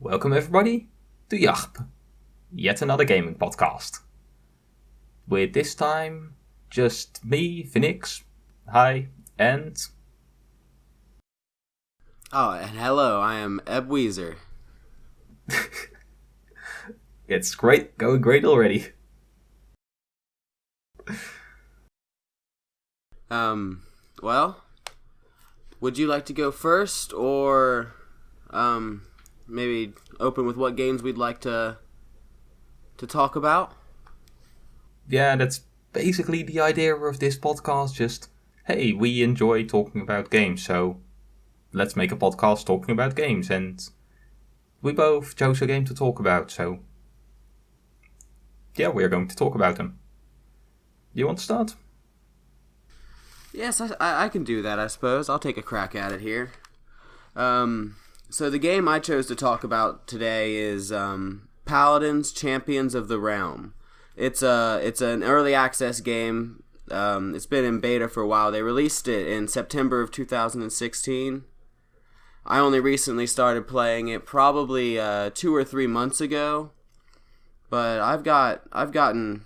Welcome everybody to YAGP, yet another gaming podcast. With this time, just me, Vinx, hi, and... Oh, and hello, I am Eb Weezer. It's great, going great already. Well, would you like to go first, or, maybe open with what games we'd like to talk about? Yeah, that's basically the idea of this podcast, just, hey, we enjoy talking about games, so let's make a podcast talking about games, and we both chose a game to talk about, so yeah, we're going to talk about them. You want to start? Yes, I can do that, I suppose. I'll take a crack at it here. So the game I chose to talk about today is Paladins, Champions of the Realm. It's an early access game. It's been in beta for a while. They released it in September of 2016. I only recently started playing it, probably 2 or 3 months ago. But I've gotten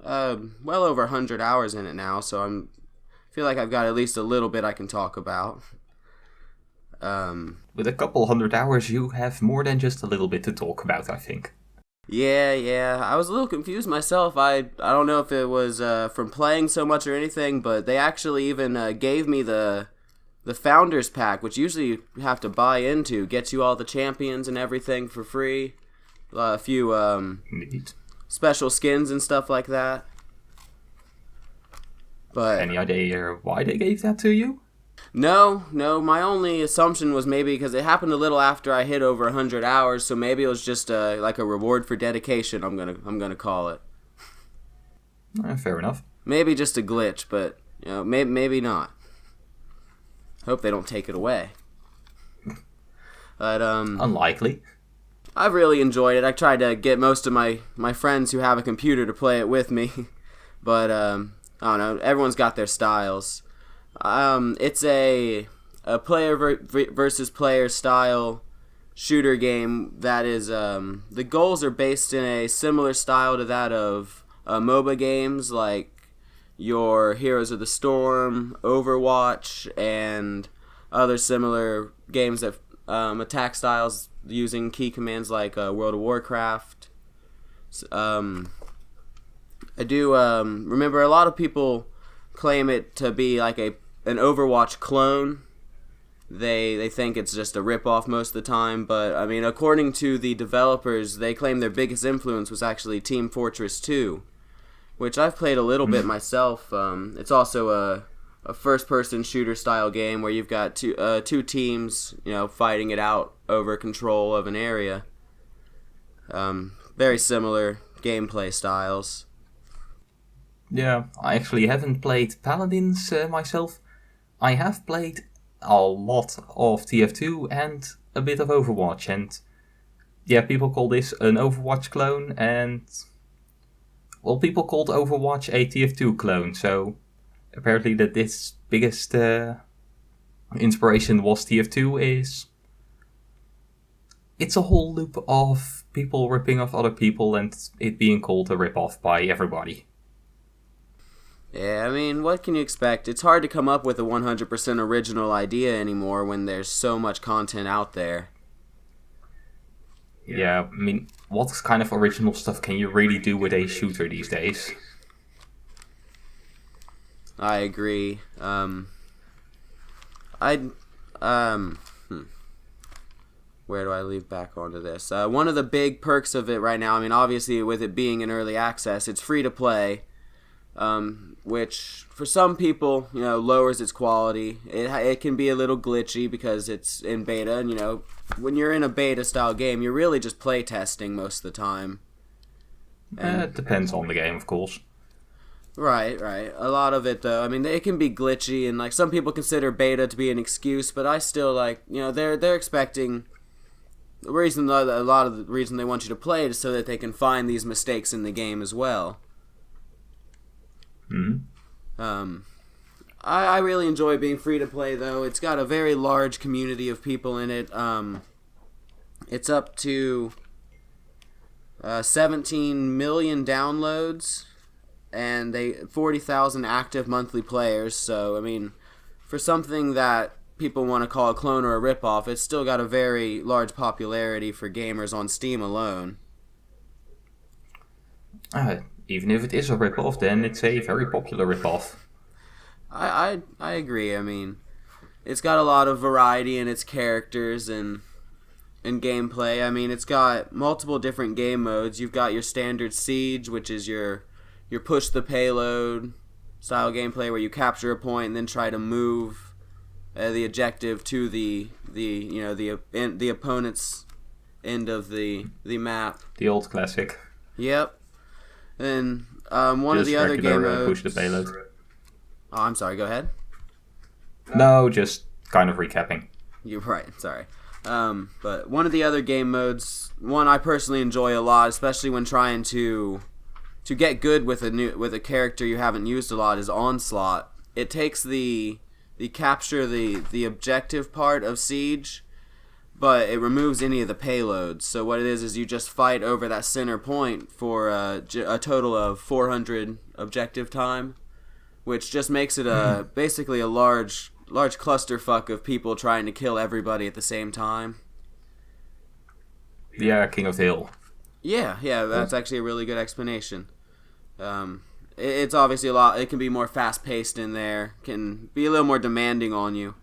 well over 100 hours in it now, so I feel like I've got at least a little bit I can talk about. With a couple hundred hours, you have more than just a little bit to talk about, I think. Yeah. I was a little confused myself. I don't know if it was from playing so much or anything, but they actually even gave me the Founders Pack, which usually you have to buy into, gets you all the champions and everything for free. A few Neat. special skins and stuff like that. But Any idea why they gave that to you? No, my only assumption was maybe because it happened a little after I hit over 100 hours, so maybe it was just like a reward for dedication, I'm gonna call it. Fair enough. Maybe just a glitch, but maybe not. Hope they don't take it away. But Unlikely. I've really enjoyed it. I tried to get most of my friends who have a computer to play it with me, but I don't know. Everyone's got their styles. It's a player versus player style shooter game that is the goals are based in a similar style to that of MOBA games like your Heroes of the Storm, Overwatch, and other similar games that attack styles using key commands like World of Warcraft. I do remember a lot of people claim it to be like an Overwatch clone. They think it's just a ripoff most of the time, but I mean, according to the developers, they claim their biggest influence was actually Team Fortress 2, which I've played a little bit myself. It's also a first-person shooter style game where you've got two teams, fighting it out over control of an area. Very similar gameplay styles. Yeah, I actually haven't played Paladins myself. I have played a lot of TF2 and a bit of Overwatch, and yeah, people call this an Overwatch clone, and well, people called Overwatch a TF2 clone, so apparently that this biggest inspiration was TF2 is it's a whole loop of people ripping off other people and it being called a rip-off by everybody. Yeah, I mean, what can you expect? It's hard to come up with a 100% original idea anymore when there's so much content out there. Yeah, I mean, what kind of original stuff can you really do with a shooter these days? I agree. Where do I leave back onto this? One of the big perks of it right now, I mean, obviously with it being in early access, it's free to play. Which for some people, lowers its quality. It can be a little glitchy because it's in beta, and when you're in a beta style game, you're really just play testing most of the time. It depends on the game, of course. Right. A lot of it, though, I mean, it can be glitchy, and like some people consider beta to be an excuse, but I still they're expecting a lot of the reason they want you to play it is so that they can find these mistakes in the game as well. Mm-hmm. I really enjoy being free to play, though. It's got a very large community of people in it. It's up to 17 million downloads and 40,000 active monthly players. So, I mean, for something that people want to call a clone or a ripoff, it's still got a very large popularity for gamers on Steam alone. Even if it is a ripoff, then it's a very popular ripoff. I agree. I mean, it's got a lot of variety in its characters and gameplay. I mean, it's got multiple different game modes. You've got your standard siege, which is your push the payload style gameplay, where you capture a point and then try to move the objective to the opponent's end of the map. The old classic. Yep. And one of the other game modes. Push the payload. Oh, I'm sorry. Go ahead. No, just kind of recapping. You're right. Sorry. But one of the other game modes, one I personally enjoy a lot, especially when trying to get good with a character you haven't used a lot, is Onslaught. It takes the capture the objective part of Siege, but it removes any of the payloads. So what it is you just fight over that center point for a total of 400 objective time, which just makes it basically a large clusterfuck of people trying to kill everybody at the same time. Yeah, King of the Hill. Yeah, that's actually a really good explanation. It's obviously a lot. It can be more fast-paced in there. Can be a little more demanding on you.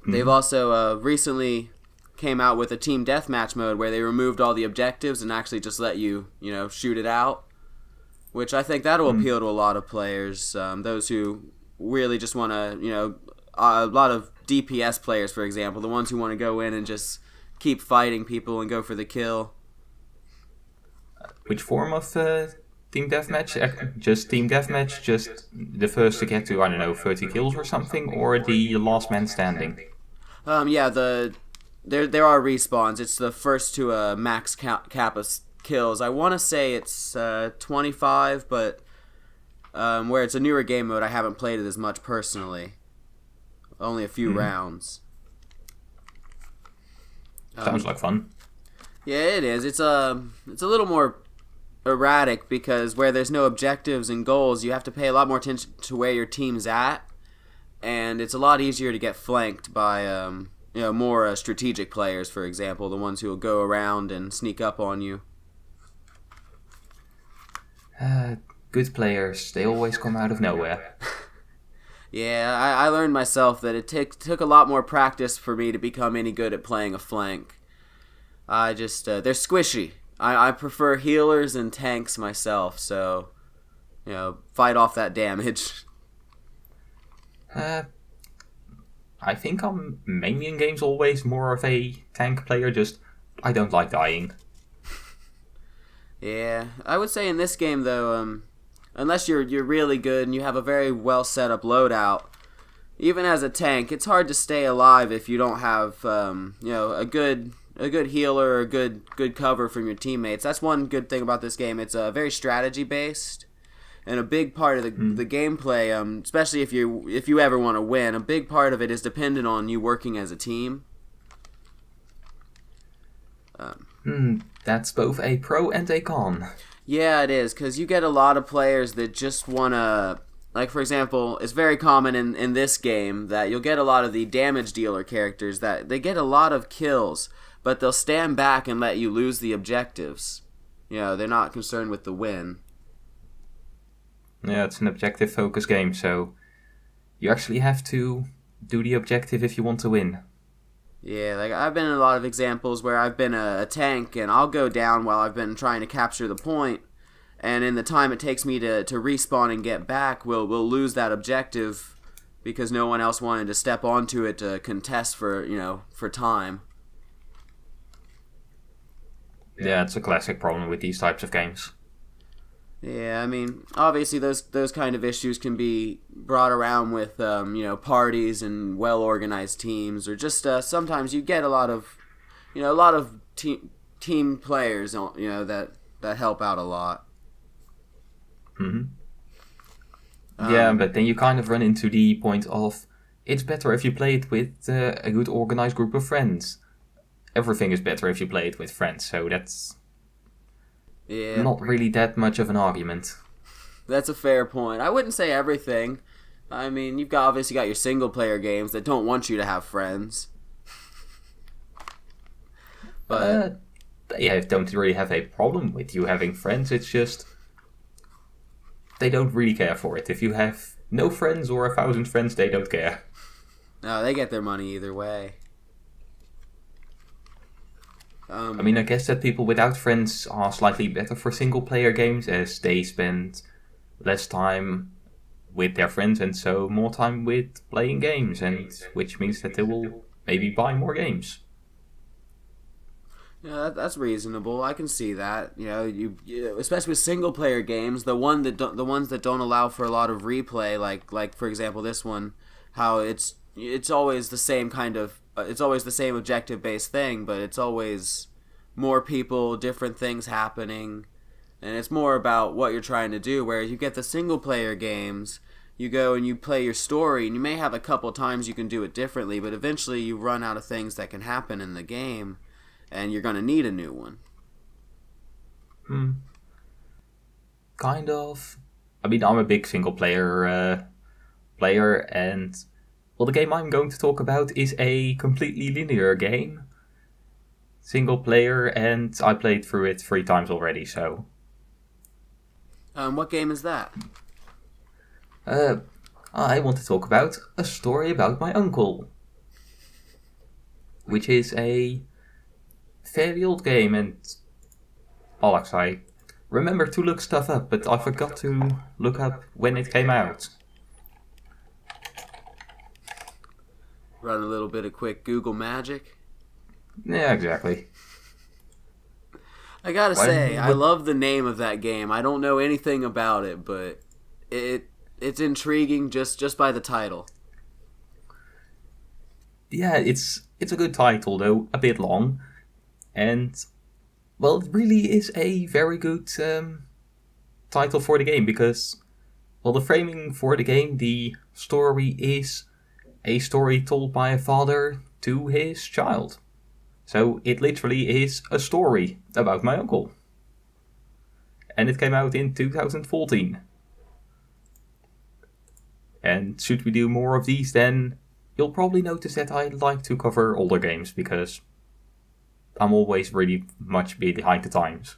Mm-hmm. They've also recently came out with a team deathmatch mode where they removed all the objectives and actually just let you shoot it out, which I think that'll appeal to a lot of players. Those who really just want to, a lot of DPS players, for example, the ones who want to go in and just keep fighting people and go for the kill. Which form of team deathmatch? Just team deathmatch? Just the first to get to, 30 kills or something? Or the last man standing? There are respawns. It's the first to a max cap of kills. I want to say it's 25, but where it's a newer game mode, I haven't played it as much personally. Only a few rounds. Sounds like fun. Yeah, it is. It's a little more erratic because where there's no objectives and goals, you have to pay a lot more attention to where your team's at, and it's a lot easier to get flanked by more strategic players, for example, the ones who will go around and sneak up on you. Good players, they always come out of nowhere. Yeah, I learned myself that it took a lot more practice for me to become any good at playing a flank. They're squishy. I prefer healers and tanks myself, so, fight off that damage. I think I'm mainly in games always more of a tank player, just I don't like dying. Yeah, I would say in this game, though, unless you're really good and you have a very well set up loadout, even as a tank, it's hard to stay alive if you don't have a good healer or good cover from your teammates. That's one good thing about this game. It's very strategy based, and a big part of the gameplay, especially if you ever want to win, a big part of it is dependent on you working as a team. That's both a pro and a con. Yeah, it is, because you get a lot of players that just want to, like, for example, it's very common in this game that you'll get a lot of the damage dealer characters that they get a lot of kills, but they'll stand back and let you lose the objectives. They're not concerned with the win. Yeah, it's an objective-focused game, so you actually have to do the objective if you want to win. Yeah, like I've been in a lot of examples where I've been a tank and I'll go down while I've been trying to capture the point, and in the time it takes me to respawn and get back, we'll lose that objective because no one else wanted to step onto it to contest for time. Yeah, it's a classic problem with these types of games. Yeah, I mean, obviously those kind of issues can be brought around with parties and well-organized teams, or just sometimes you get a lot of team players that help out a lot. Yeah, but then you kind of run into the point of it's better if you play it with a good organized group of friends. everything is better if you play it with friends, so that's Yeah, not really that much of an argument. that's a fair point. I wouldn't say everything. I mean, you've obviously got your single player games that don't want you to have friends. But They don't really have a problem with you having friends, it's just they don't really care for it. If you have no friends or 1,000 friends, they don't care. no, they get their money either way. I mean, I guess that people without friends are slightly better for single-player games, as they spend less time with their friends and so more time with playing games, and which means that they will maybe buy more games. Yeah, that's reasonable. I can see that. You especially with single player games, the ones that don't allow for a lot of replay, like for example this one, how it's always the same kind of it's always the same objective based thing, but it's always more people, different things happening, and it's more about what you're trying to do. Whereas you get the single player games, you go and you play your story, and you may have a couple times you can do it differently, but eventually you run out of things that can happen in the game, and you're going to need a new one. Kind of. I mean, I'm a big single-player player, and well, the game I'm going to talk about is a completely linear game. Single player, and I played through it 3 times already, so... What game is that? I want to talk about A Story About My Uncle, which is a fairly old game, and Alex, I remember to look stuff up, but I forgot to look up when it came out. Run a little bit of quick Google magic. Yeah, exactly. I gotta say, I love the name of that game. I don't know anything about it, but it's intriguing just by the title. Yeah, it's a good title, though a bit long, and well, it really is a very good title for the game because, well, the framing for the game, the story is a story told by a father to his child. So it literally is a story about my uncle. And it came out in 2014. And should we do more of these, then you'll probably notice that I like to cover older games because I'm always really much behind the times.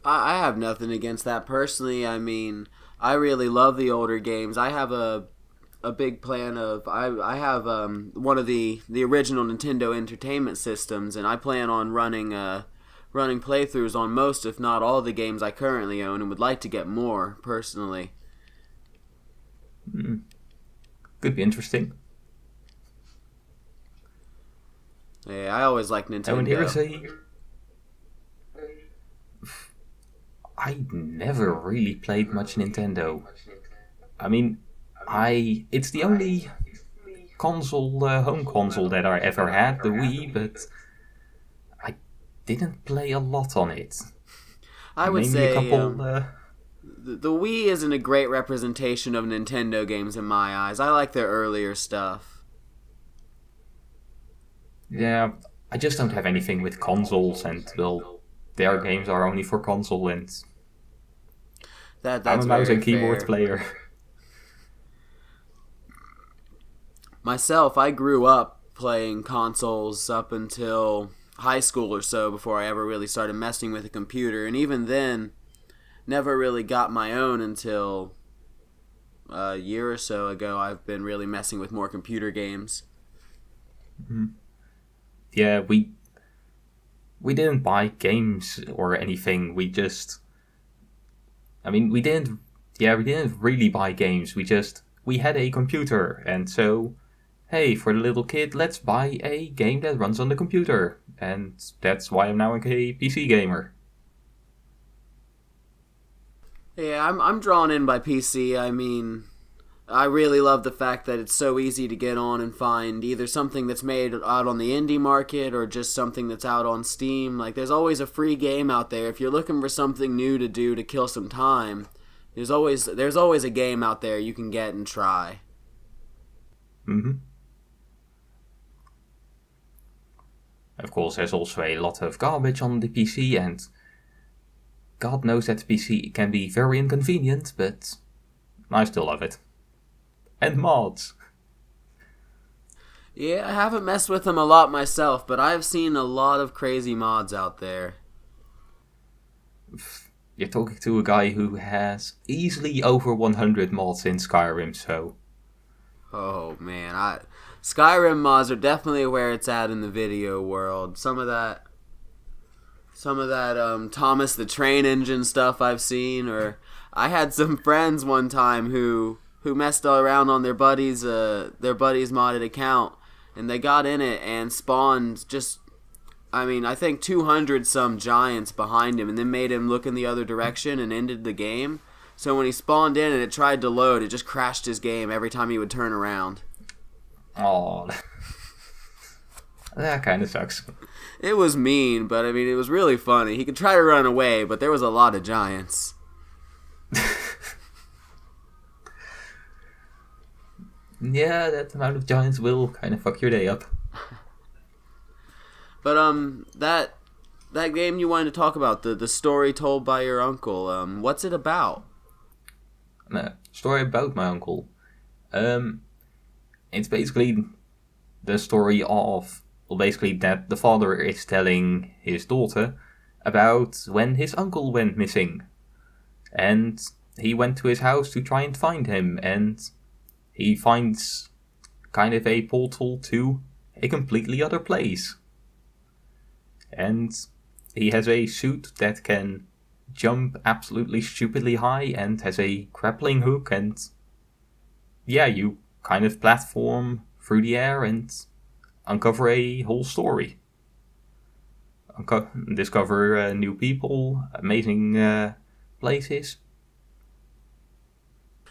I have nothing against that personally. I mean, I really love the older games. I have a big plan of I have one of the original Nintendo Entertainment Systems, and I plan on running playthroughs on most, if not all, the games I currently own, and would like to get more personally. Could be interesting. Yeah, I always like Nintendo. Oh, and here is I never really played much Nintendo. I mean, it's the only console, home console that I ever had, the Wii, but I didn't play a lot on it. I would Maybe say a couple. the Wii isn't a great representation of Nintendo games in my eyes. I like their earlier stuff. Yeah, I just don't have anything with consoles, and well, their games are only for console, and That's I'm a mouse very and keyboard fair. player. Myself, I grew up playing consoles up until high school or so before I ever really started messing with a computer, and even then, never really got my own until a year or so ago. I've been really messing with more computer games. Yeah, we didn't buy games or anything. We didn't really buy games. We had a computer, and so, hey, for the little kid, let's buy a game that runs on the computer. And that's why I'm now a PC gamer. Yeah, I'm drawn in by PC. I mean, I really love the fact that it's so easy to get on and find either something that's made out on the indie market or just something that's out on Steam. Like, there's always a free game out there. If you're looking for something new to do to kill some time, there's always a game out there you can get and try. Of course, there's also a lot of garbage on the PC, and God knows that the PC can be very inconvenient, but I still love it. And mods. Yeah, I haven't messed with them a lot myself, but I've seen a lot of crazy mods out there. You're talking to a guy who has easily over 100 mods in Skyrim, so... Oh man, Skyrim mods are definitely where it's at in the video world. Some of that Thomas the Train Engine stuff I've seen, or I had some friends one time who messed around on their buddy's modded account, and they got in it and spawned I think 200 some giants behind him, and then made him look in the other direction and ended the game. So when he spawned in and it tried to load, it just crashed his game every time he would turn around. Oh, that kind of sucks. It was mean, but I mean, it was really funny. He could try to run away, but there was a lot of giants. Yeah, that amount of giants will kind of fuck your day up. But that game you wanted to talk about, the story told by your uncle, what's it about? Story about my uncle. It's basically the story of, basically that the father is telling his daughter about when his uncle went missing. And he went to his house to try and find him, and he finds kind of a portal to a completely other place. And he has a suit that can jump absolutely stupidly high and has a grappling hook, and yeah, you kind of platform through the air and uncover a whole story. Discover new people, amazing places.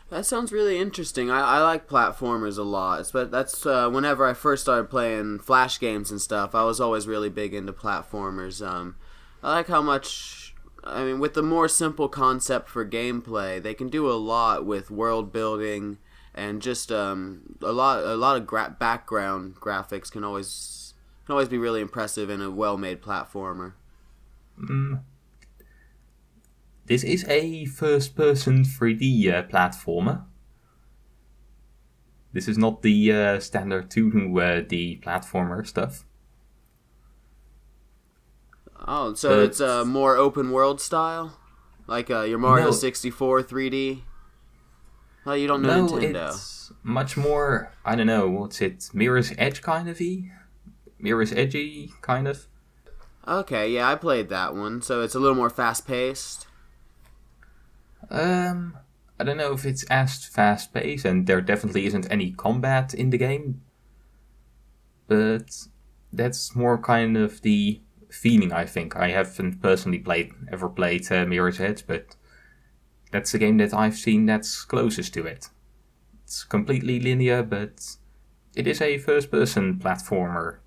That sounds really interesting. I like platformers a lot. But that's whenever I first started playing Flash games and stuff, I was always really big into platformers. I like how much, I mean, with the more simple concept for gameplay, they can do a lot with world building, and just a lot of background graphics can always be really impressive in a well-made platformer. This is a first-person 3D platformer. This is not the standard 2D platformer stuff. Oh, so it's a more open world style? Like your Mario 64 3D? Oh, you don't know Nintendo. No, it's much more, I don't know, what's it, Mirror's Edge kind of-y? Mirror's Edgy, kind of? Okay, yeah, I played that one, so it's a little more fast-paced? I don't know if it's as fast-paced, and there definitely isn't any combat in the game. But that's more kind of the feeling, I think. I haven't personally ever played Mirror's Edge, but that's the game that I've seen that's closest to it. It's completely linear, but it is a first-person platformer.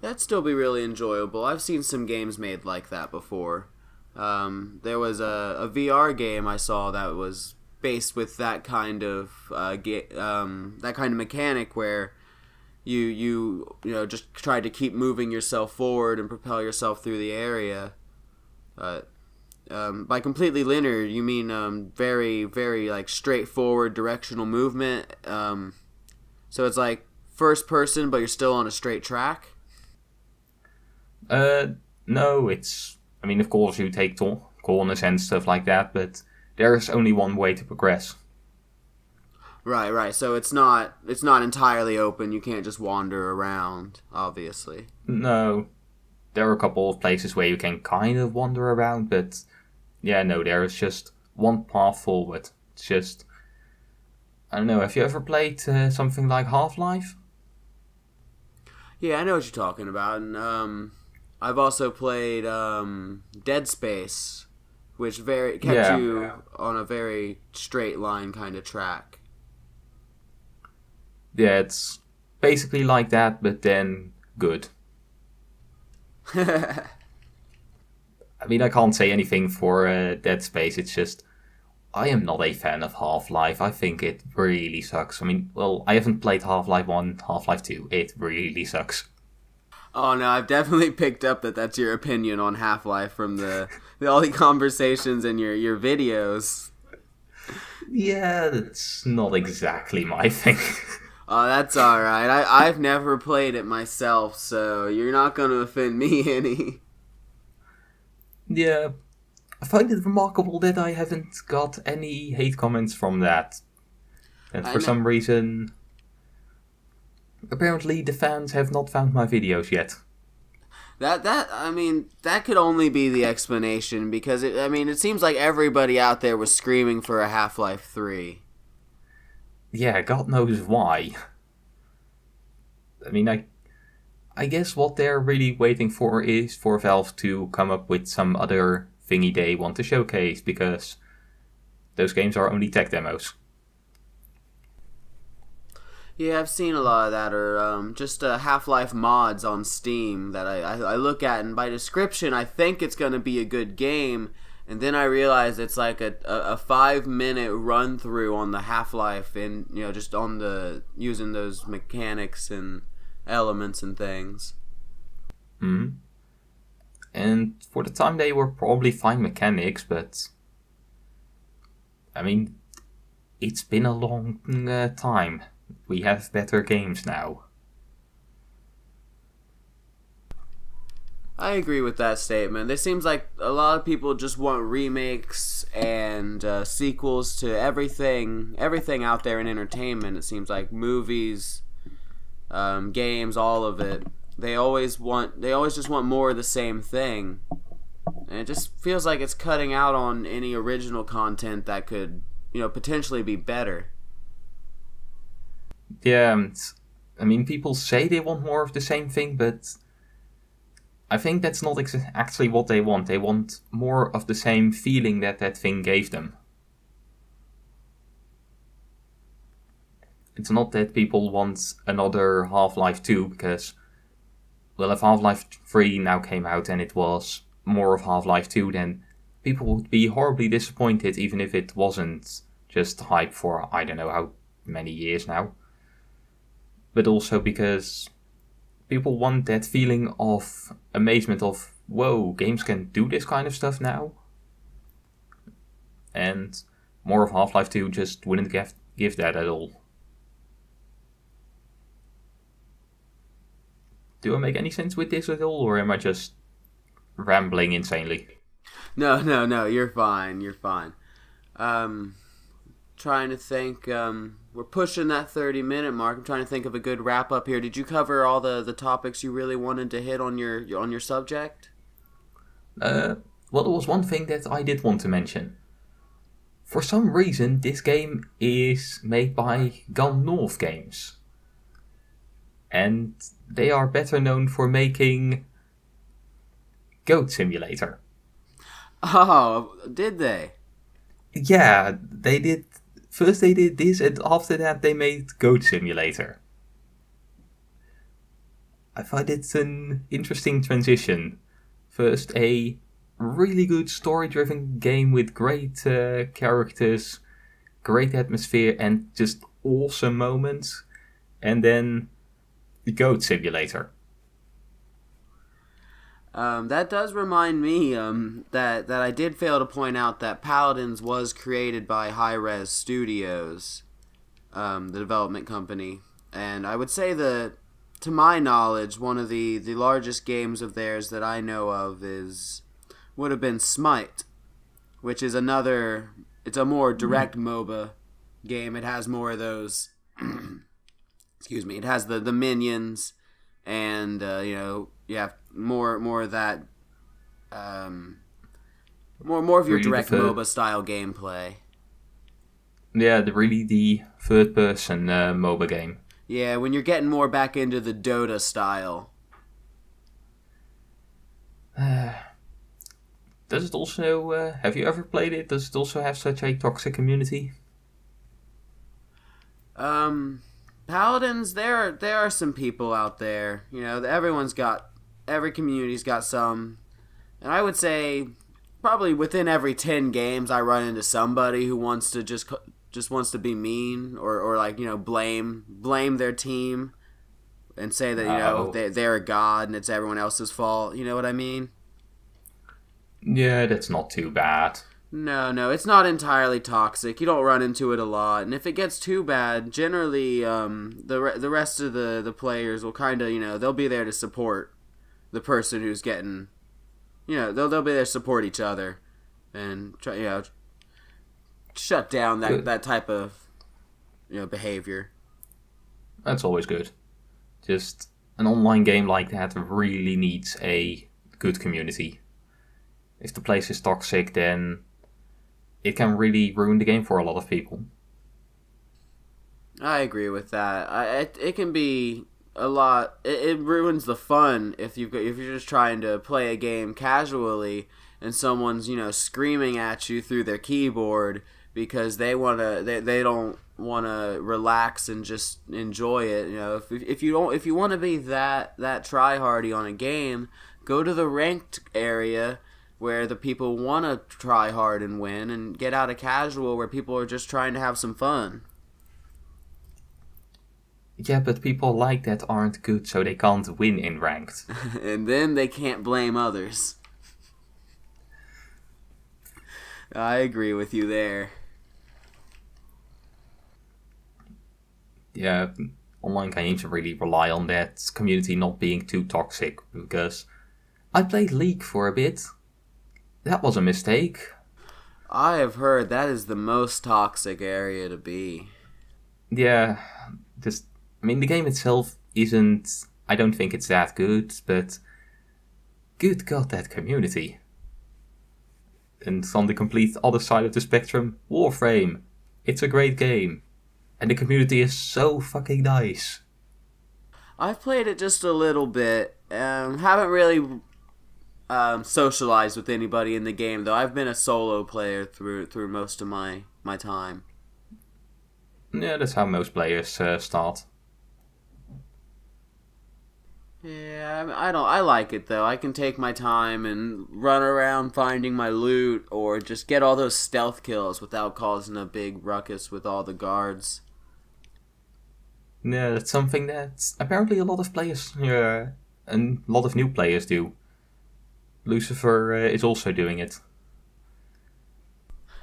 That'd still be really enjoyable. I've seen some games made like that before. There was a VR game I saw that was based with that kind of mechanic where you just try to keep moving yourself forward and propel yourself through the area. By completely linear, you mean very, very like straightforward directional movement. So it's like first person, but you're still on a straight track. No, it's, I mean, of course you take corners and stuff like that, but there's only one way to progress. Right. So it's not entirely open. You can't just wander around, obviously. No, there are a couple of places where you can kind of wander around, but yeah, no, there is just one path forward. It's just, I don't know, have you ever played something like Half-Life? Yeah, I know what you're talking about, and I've also played Dead Space, which kept you on a very straight line kind of track. Yeah, it's basically like that, but then good. I mean, I can't say anything for Dead Space. It's just, I am not a fan of Half-Life. I think it really sucks. I mean, well, I haven't played Half-Life 1, Half-Life 2. It really sucks. Oh no, I've definitely picked up that that's your opinion on Half-Life from all the conversations and your videos. Yeah, that's not exactly my thing. Oh, that's alright. I've never played it myself, so you're not going to offend me any. Yeah, I find it remarkable that I haven't got any hate comments from that. And for some reason, apparently the fans have not found my videos yet. That could only be the explanation, because it seems like everybody out there was screaming for a Half-Life 3. Yeah, God knows why. I mean, I guess what they're really waiting for is for Valve to come up with some other thingy they want to showcase, because those games are only tech demos. Yeah, I've seen a lot of that, or just Half-Life mods on Steam that I look at, and by description, I think it's going to be a good game, and then I realize it's like a 5-minute run through on the Half-Life, and just on using those mechanics and elements and things. And for the time, they were probably fine mechanics, but I mean, it's been a long time. We have better games now. I agree with that statement. It seems like a lot of people just want remakes and sequels to everything out there in entertainment. It seems like movies, games, all of it. They always just want more of the same thing. And it just feels like it's cutting out on any original content that could, potentially be better. Yeah, I mean, people say they want more of the same thing, but I think that's not actually what they want. They want more of the same feeling that thing gave them. It's not that people want another Half-Life 2, because, well, if Half-Life 3 now came out and it was more of Half-Life 2, then people would be horribly disappointed, even if it wasn't just hype for I don't know how many years now. But also because people want that feeling of amazement of, whoa, games can do this kind of stuff now. And more of Half-Life 2 just wouldn't give that at all. Do I make any sense with this at all, or am I just rambling insanely? No, you're fine. Trying to think, we're pushing that 30-minute mark. I'm trying to think of a good wrap-up here. Did you cover all the topics you really wanted to hit on your subject? Well, there was one thing that I did want to mention. For some reason, this game is made by Gone North Games. And they are better known for making Goat Simulator. Oh, did they? Yeah, they did. First they did this, and after that they made Goat Simulator. I find it an interesting transition. First a really good story-driven game with great characters, great atmosphere, and just awesome moments. And then the Goat Simulator. That does remind me that I did fail to point out that Paladins was created by Hi-Rez Studios, the development company, and I would say that, to my knowledge, one of the largest games of theirs that I know of would have been Smite, which is it's a more direct MOBA game. It has more of those. Excuse me. It has the minions, and you have more of that, more of your really direct MOBA style gameplay. Yeah, the third person MOBA game. Yeah, when you're getting more back into the Dota style. Does it also? Have you ever played it? Does it also have such a toxic community? Paladins, there are some people out there. Every community's got some, and I would say probably within every 10 games I run into somebody who wants to just wants to be mean or blame their team, and say that Oh. they're a god and it's everyone else's fault. You know what I mean? Yeah, that's not too bad. No, it's not entirely toxic. You don't run into it a lot, and if it gets too bad, generally the rest of the players will kind of they'll be there to support the person who's getting they'll be there to support each other and try shut down that type of behavior. That's always good. Just an online game like that really needs a good community. If the place is toxic, then it can really ruin the game for a lot of people. I agree with that. It can be a lot. It ruins the fun if you're just trying to play a game casually and someone's screaming at you through their keyboard because they don't want to relax and just enjoy it. If you want to be that try hardy on a game, go to the ranked area where the people want to try hard and win, and get out of casual where people are just trying to have some fun. Yeah, but people like that aren't good, so they can't win in ranked. And then they can't blame others. I agree with you there. Yeah, online games really rely on that community not being too toxic, because I played League for a bit. That was a mistake. I have heard that is the most toxic area to be. Yeah, the game itself isn't... I don't think it's that good, but good God, that community. And on the complete other side of the spectrum, Warframe. It's a great game. And the community is so fucking nice. I've played it just a little bit. Haven't really socialized with anybody in the game, though. I've been a solo player through most of my time. Yeah, that's how most players start. Yeah, I like it though. I can take my time and run around finding my loot, or just get all those stealth kills without causing a big ruckus with all the guards. Yeah, that's something that apparently a lot of players, and a lot of new players do. Lucifer is also doing it.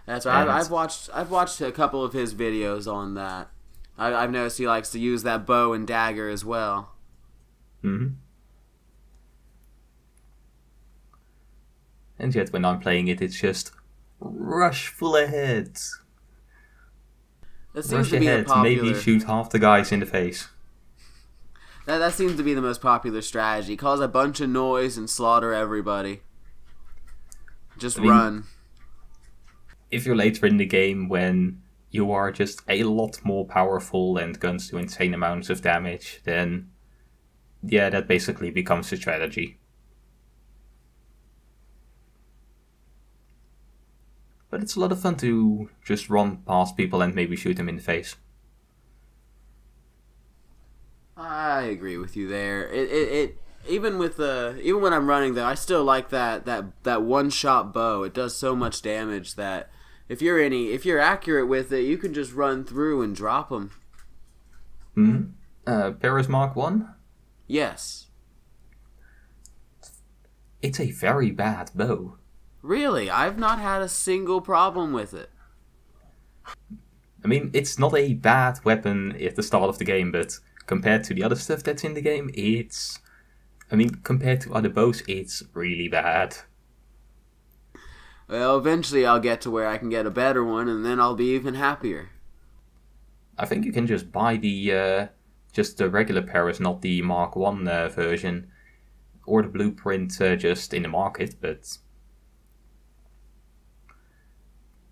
That's right. I've watched a couple of his videos on that. I've noticed he likes to use that bow and dagger as well. Mm-hmm. And yet when I'm playing it, it's just rush full ahead. That seems Rush to be the ahead, popular. maybe shoot half the guys in the face. That seems to be the most popular strategy. Cause a bunch of noise and slaughter everybody. Just run. If you're later in the game when you are just a lot more powerful and guns do insane amounts of damage, then yeah, that basically becomes a strategy. But it's a lot of fun to just run past people and maybe shoot them in the face. I agree with you there. It even when I'm running though, I still like that one shot bow. It does so much damage that if you're accurate with it, you can just run through and drop them. Paris Mark 1? Yes. It's a very bad bow. Really? I've not had a single problem with it. I mean, it's not a bad weapon at the start of the game, but compared to the other stuff that's in the game, compared to other bows, it's really bad. Well, eventually I'll get to where I can get a better one, and then I'll be even happier. I think you can just buy the regular Paris, not the Mark 1 version, or the blueprint just in the market, but...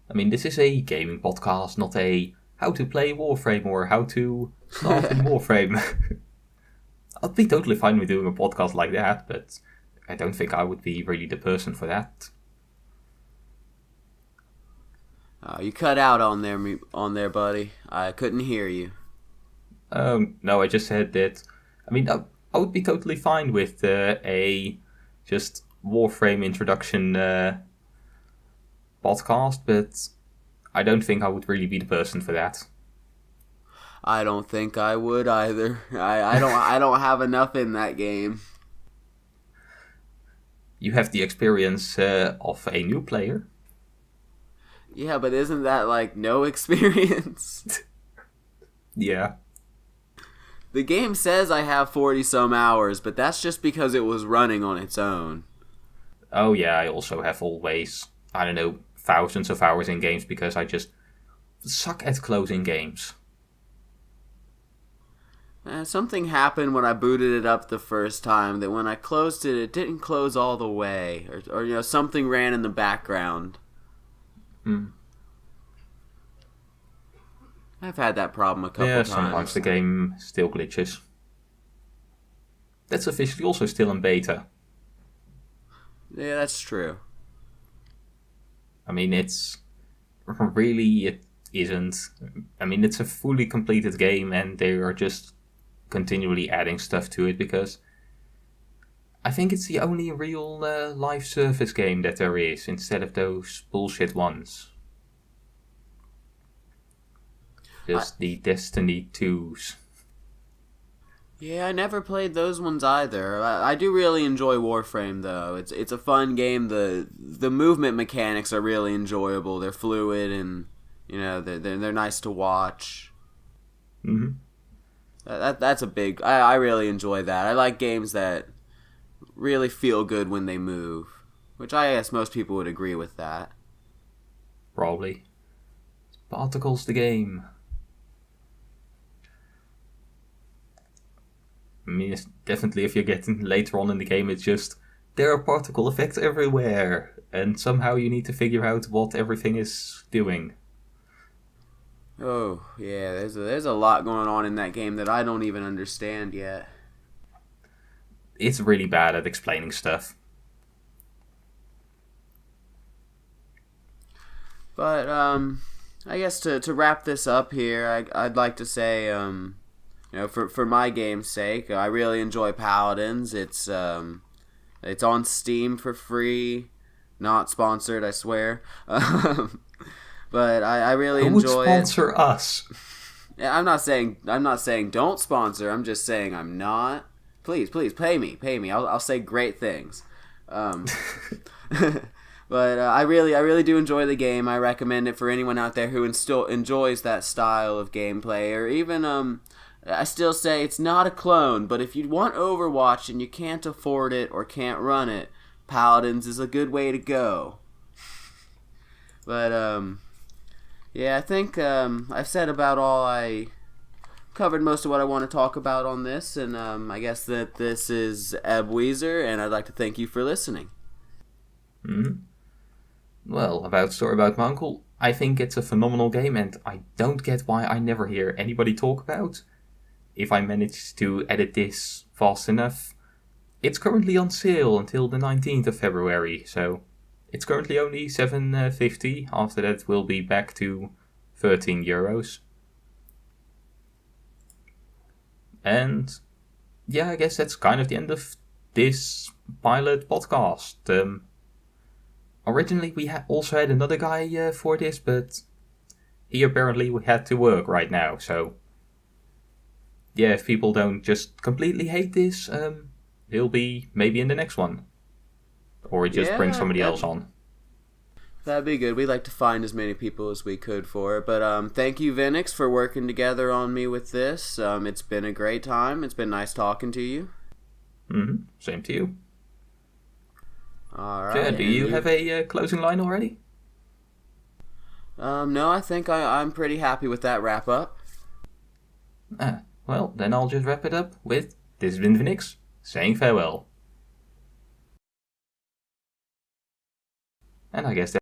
I mean, this is a gaming podcast, not a how to play Warframe or how to start in Warframe. I'd be totally fine with doing a podcast like that, but I don't think I would be really the person for that. You cut out on there, buddy. I couldn't hear you. No, I just said that. I mean, I would be totally fine with a just Warframe introduction podcast, but I don't think I would really be the person for that. I don't think I would either. I don't have enough in that game. You have the experience of a new player. Yeah, but isn't that like no experience? Yeah. The game says I have 40 some hours, but that's just because it was running on its own. Oh yeah, I also have always, I don't know, thousands of hours in games because I just suck at closing games. Something happened when I booted it up the first time that when I closed it, it didn't close all the way. Or something ran in the background. I've had that problem a couple times. Yeah, sometimes the game still glitches. That's officially also still in beta. Yeah, that's true. I mean, it isn't. I mean, it's a fully completed game and they are just continually adding stuff to it because I think it's the only real live service game that there is instead of those bullshit ones. Just the Destiny 2s. Yeah, I never played those ones either. I do really enjoy Warframe though. It's a fun game. The movement mechanics are really enjoyable. They're fluid and they're nice to watch. Mm-hmm. That's a big. I really enjoy that. I like games that really feel good when they move, which I guess most people would agree with that. Probably. Particles the game. I mean, it's definitely if you're getting later on in the game, it's just there are particle effects everywhere, and somehow you need to figure out what everything is doing. Oh yeah, there's a lot going on in that game that I don't even understand yet. It's really bad at explaining stuff. But I guess to wrap this up here, I'd like to say for my game's sake, I really enjoy Paladins. It's on Steam for free, not sponsored, I swear. But I really Who would enjoy sponsor it. us? Yeah, I'm not saying don't sponsor. I'm just saying I'm not. Please pay me. I'll say great things. But I really do enjoy the game. I recommend it for anyone out there who still enjoys that style of gameplay, or even I still say it's not a clone, but if you want Overwatch and you can't afford it or can't run it, Paladins is a good way to go. But yeah, I think I've said about all. I covered most of what I want to talk about on this, and I guess that this is Eb Weezer, and I'd like to thank you for listening. Mm-hmm. Well, about Story About My Uncle, I think it's a phenomenal game, and I don't get why I never hear anybody talk about. If I manage to edit this fast enough, it's currently on sale until the 19th of February, so it's currently only $7.50. After that, we'll be back to €13. And yeah, I guess that's kind of the end of this pilot podcast. Originally, we also had another guy for this, but he apparently had to work right now, so yeah, if people don't just completely hate this, he'll be maybe in the next one. Or we just bring somebody else on. That'd be good. We'd like to find as many people as we could for it. But thank you, Vinx, for working together on me with this. It's been a great time. It's been nice talking to you. Mm-hmm. Same to you. All right. Yeah, do you have a closing line already? No, I think I'm pretty happy with that wrap up. Well, then I'll just wrap it up with this has been Vinx saying farewell. And I guess